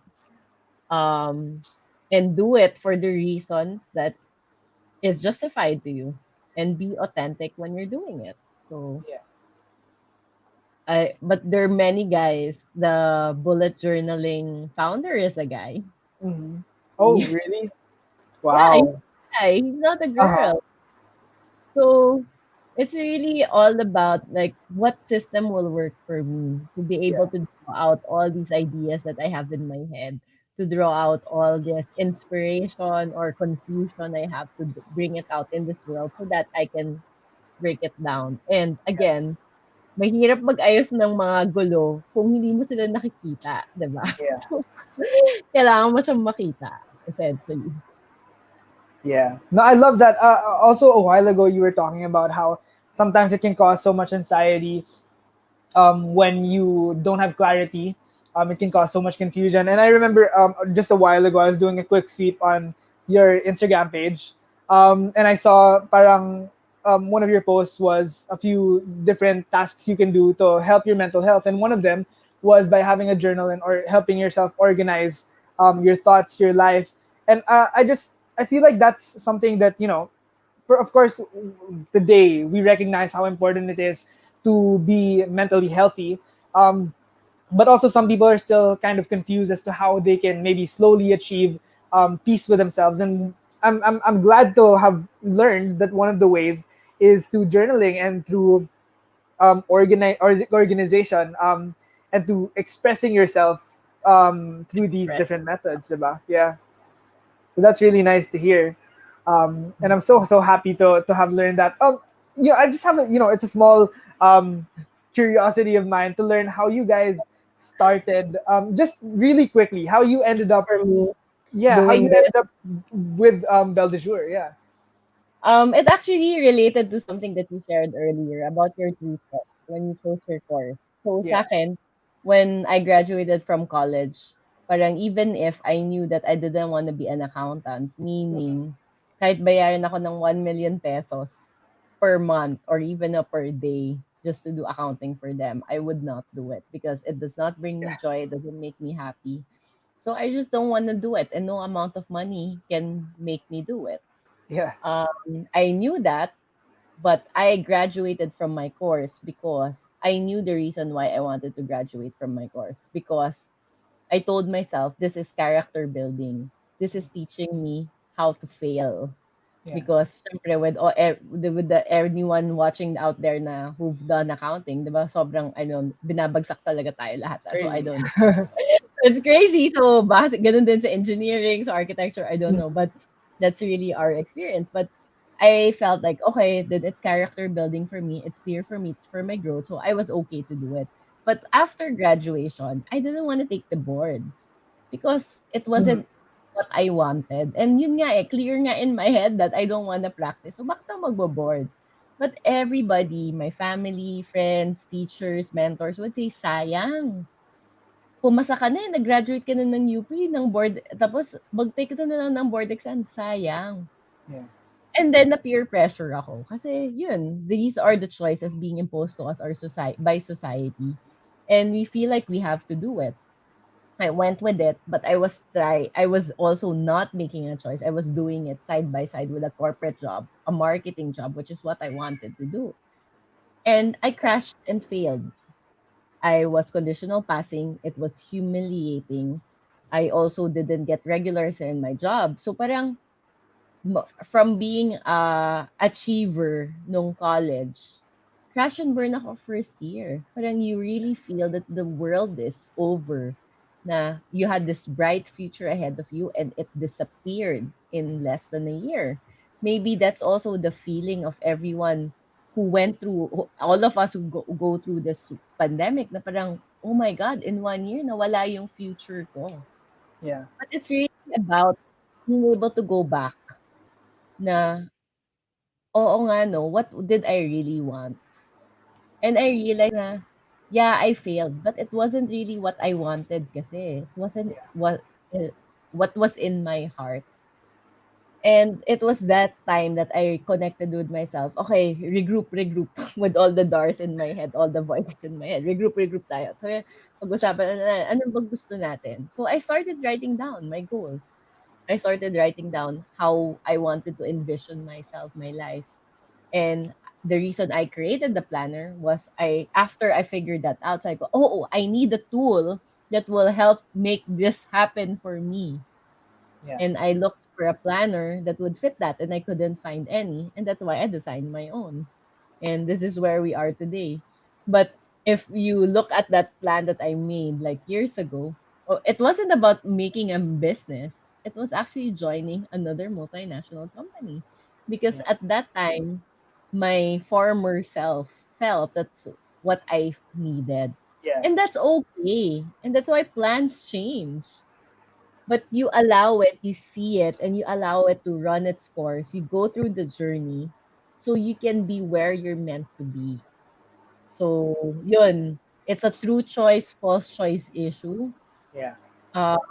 um, and do it for the reasons that is justified to you, and be authentic when you're doing it. So Yeah. but there are many guys. The bullet journaling founder is a guy. Hmm. Oh, Yeah, really? he's Wow. a guy. He's not a Uh-huh. girl. So it's really all about like what system will work for me to be Yeah. able to draw out all these ideas that I have in my head, to draw out all this inspiration or confusion I have to bring it out in this world so that I can break it down. And again, mahirap mag-ayos ng mga gulo kung hindi mo sila nakikita, 'di ba? Yeah. So, kailangan mo siyang makita, essentially. Yeah. No, I love that. Also, a while ago, you were talking about how sometimes it can cause so much anxiety when you don't have clarity. It can cause so much confusion. And I remember just a while ago, I was doing a quick sweep on your Instagram page, and I saw parang one of your posts was a few different tasks you can do to help your mental health, and one of them was by having a journal and or helping yourself organize your thoughts, your life. And I feel like that's something that, for of course, today we recognize how important it is to be mentally healthy. But also, some people are still kind of confused as to how they can maybe slowly achieve peace with themselves. And I'm glad to have learned that one of the ways is through journaling and through organization, and to expressing yourself through these Right. different methods, diba? Yeah. So that's really nice to hear. And I'm so happy to have learned that. I just have it's a small curiosity of mine to learn how you guys started. Just really quickly, how you ended up, For me, yeah, how doing you this, ended up with Belle de Jour, yeah. it actually related to something that you shared earlier about your true choice when you chose your course. So sa Yeah. akin, when I graduated from college, parang even if I knew that I didn't want to be an accountant, meaning kahit bayaran ako ng 1 million pesos per month or even per day just to do accounting for them, I would not do it because it does not bring me Yeah. joy, it doesn't make me happy. So I just don't want to do it, and no amount of money can make me do it. Yeah. I knew that, but I graduated from my course because I knew the reason why I wanted to graduate from my course. Because I told myself, this is character building. This is teaching me how to fail. Yeah. Because syempre with the anyone watching out there na who've done accounting, 'di ba? Sobrang binabagsak talaga tayo lahat. It's So I crazy. don't know. It's crazy. So basic ganun din sa engineering, sa architecture, I don't know, but that's really our experience. But I felt like okay, then it's character building for me. It's clear for me, it's for my growth. So I was okay to do it. But after graduation, I didn't want to take the boards because it Mhm. wasn't what I wanted. And yun nga clear nga in my head that I don't want to practice. So bakit ako magbo-board? But everybody, my family, friends, teachers, mentors would say, sayang. Pumasa ka na, nag-graduate ka na ng UP, ng board, tapos mag-take ka na lang ng board exam, sayang. Yeah. And then na-peer pressure ako. Kasi yun, these are the choices being imposed to us by society. And we feel like we have to do it. I went with it, but I was also not making a choice. I was doing it side by side with a corporate job, a marketing job, which is what I wanted to do. And I crashed and failed. I was conditional passing. It was humiliating. I also didn't get regulars in my job. So parang from being a achiever nung college, crash and burn ako first year. Parang you really feel that the world is over. Na you had this bright future ahead of you and it disappeared in less than a year. Maybe that's also the feeling of everyone who went through, all of us who go through this pandemic na parang, oh my God, in 1 year, nawala yung future ko. Yeah. But it's really about being able to go back na, oo nga 'no, what did I really want? And I realized na, yeah, I failed, but it wasn't really what I wanted kasi. It wasn't what was in my heart. And it was that time that I connected with myself. Okay, regroup with all the doors in my head, all the voices in my head. Regroup tayo. So, pag-usapan na, ano bang gusto natin? So, I started writing down my goals. I started writing down how I wanted to envision myself, my life. And the reason I created the planner was after I figured that out, so I go, oh, I need a tool that will help make this happen for me. Yeah. And I looked for a planner that would fit that, and I couldn't find any. And that's why I designed my own. And this is where we are today. But if you look at that plan that I made like years ago, it wasn't about making a business. It was actually joining another multinational company. Because Yeah. at that time, my former self felt that's what I needed. Yeah. And that's okay. And that's why plans change, but you allow it, you see it, and you allow it to run its course. You go through the journey so you can be where you're meant to be. So, yun. It's a true choice, false choice issue. Yeah.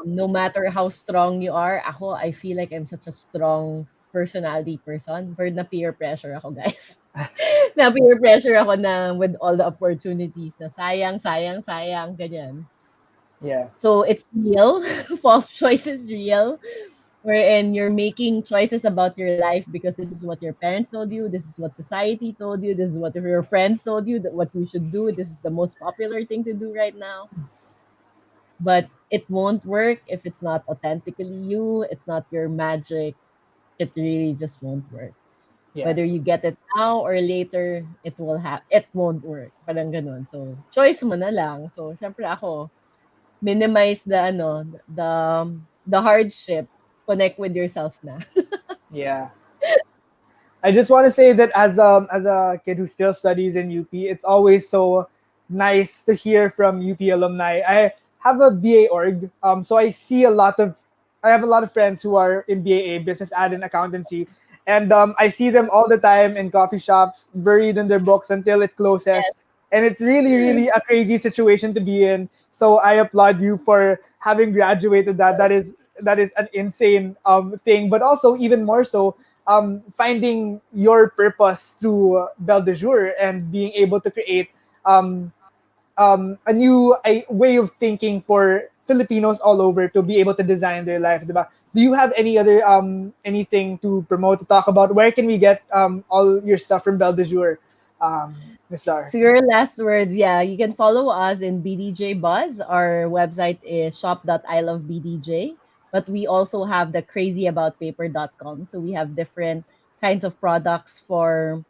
No matter how strong you are, I feel like I'm such a strong personality person. Pero na peer pressure ako, guys. Na peer pressure ako na with all the opportunities na sayang, sayang, sayang, ganyan. Yeah. So it's real. False choice is real. Wherein you're making choices about your life because this is what your parents told you, this is what society told you, this is what your friends told you that what you should do, this is the most popular thing to do right now. But it won't work if it's not authentically you, it's not your magic. It really just won't work. Yeah. Whether you get it now or later, it won't work. Parang ganun. So, choice mo na lang. So, syempre ako, minimize the hardship, connect with yourself na. Yeah. I just want to say that as a kid who still studies in UP, it's always so nice to hear from UP alumni. I have a BA org, so I have a lot of friends who are in BAA, business ad and accountancy, and I see them all the time in coffee shops, buried in their books until it closes, and it's really really a crazy situation to be in. So I applaud you for having graduated that. That is an insane thing, but also even more so finding your purpose through Belle de Jour and being able to create a new way of thinking for Filipinos all over to be able to design their life, diba? Do you have any other anything to promote, to talk about? Where can we get all your stuff from Belle de Jour, Miss Dar? So your last words, yeah, you can follow us in BDJ Buzz. Our website is shop.ilovebdj. But we also have the crazyaboutpaper.com. So we have different kinds of products for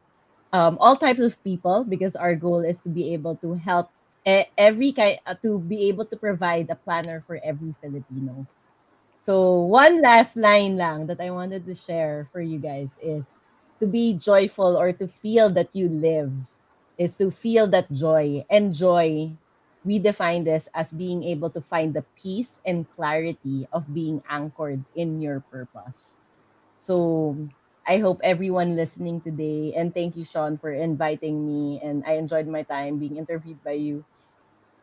all types of people because our goal is to be able to help every kind to be able to provide a planner for every Filipino. So one last line lang that I wanted to share for you guys is to be joyful or to feel that you live is to feel that joy. And joy, we define this as being able to find the peace and clarity of being anchored in your purpose. So I hope everyone listening today, and thank you, Sean, for inviting me. And I enjoyed my time being interviewed by you,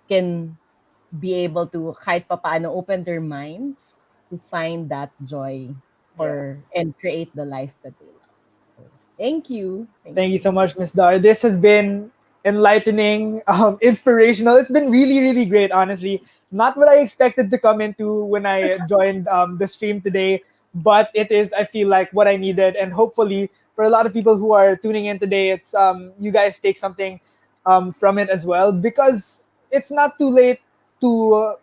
can be able to kahit papaano open their minds to find that joy Yeah. for and create the life that they love. So thank you. Thank Thank you you. so much, Miss Dar. This has been enlightening, inspirational. It's been really, really great, honestly. Not what I expected to come into when I joined the stream today, but it is, I feel like, what I needed. And hopefully, for a lot of people who are tuning in today, it's you guys take something from it as well, because it's not too late to,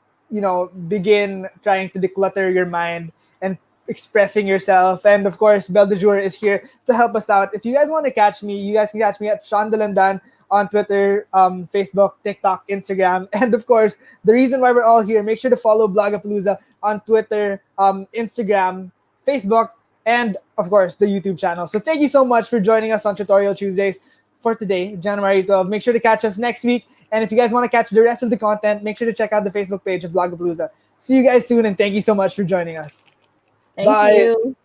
begin trying to declutter your mind and expressing yourself. And of course, Belle de Jour is here to help us out. If you guys want to catch me, you guys can catch me at Sean Dalandan on Twitter, Facebook, TikTok, Instagram. And of course, the reason why we're all here, make sure to follow Blogapalooza on Twitter, Instagram, Facebook, and of course, the YouTube channel. So thank you so much for joining us on Tutorial Tuesdays for today, January 12th. Make sure to catch us next week. And if you guys want to catch the rest of the content, make sure to check out the Facebook page of Blogapalooza. See you guys soon, and thank you so much for joining us. Thank Bye. you.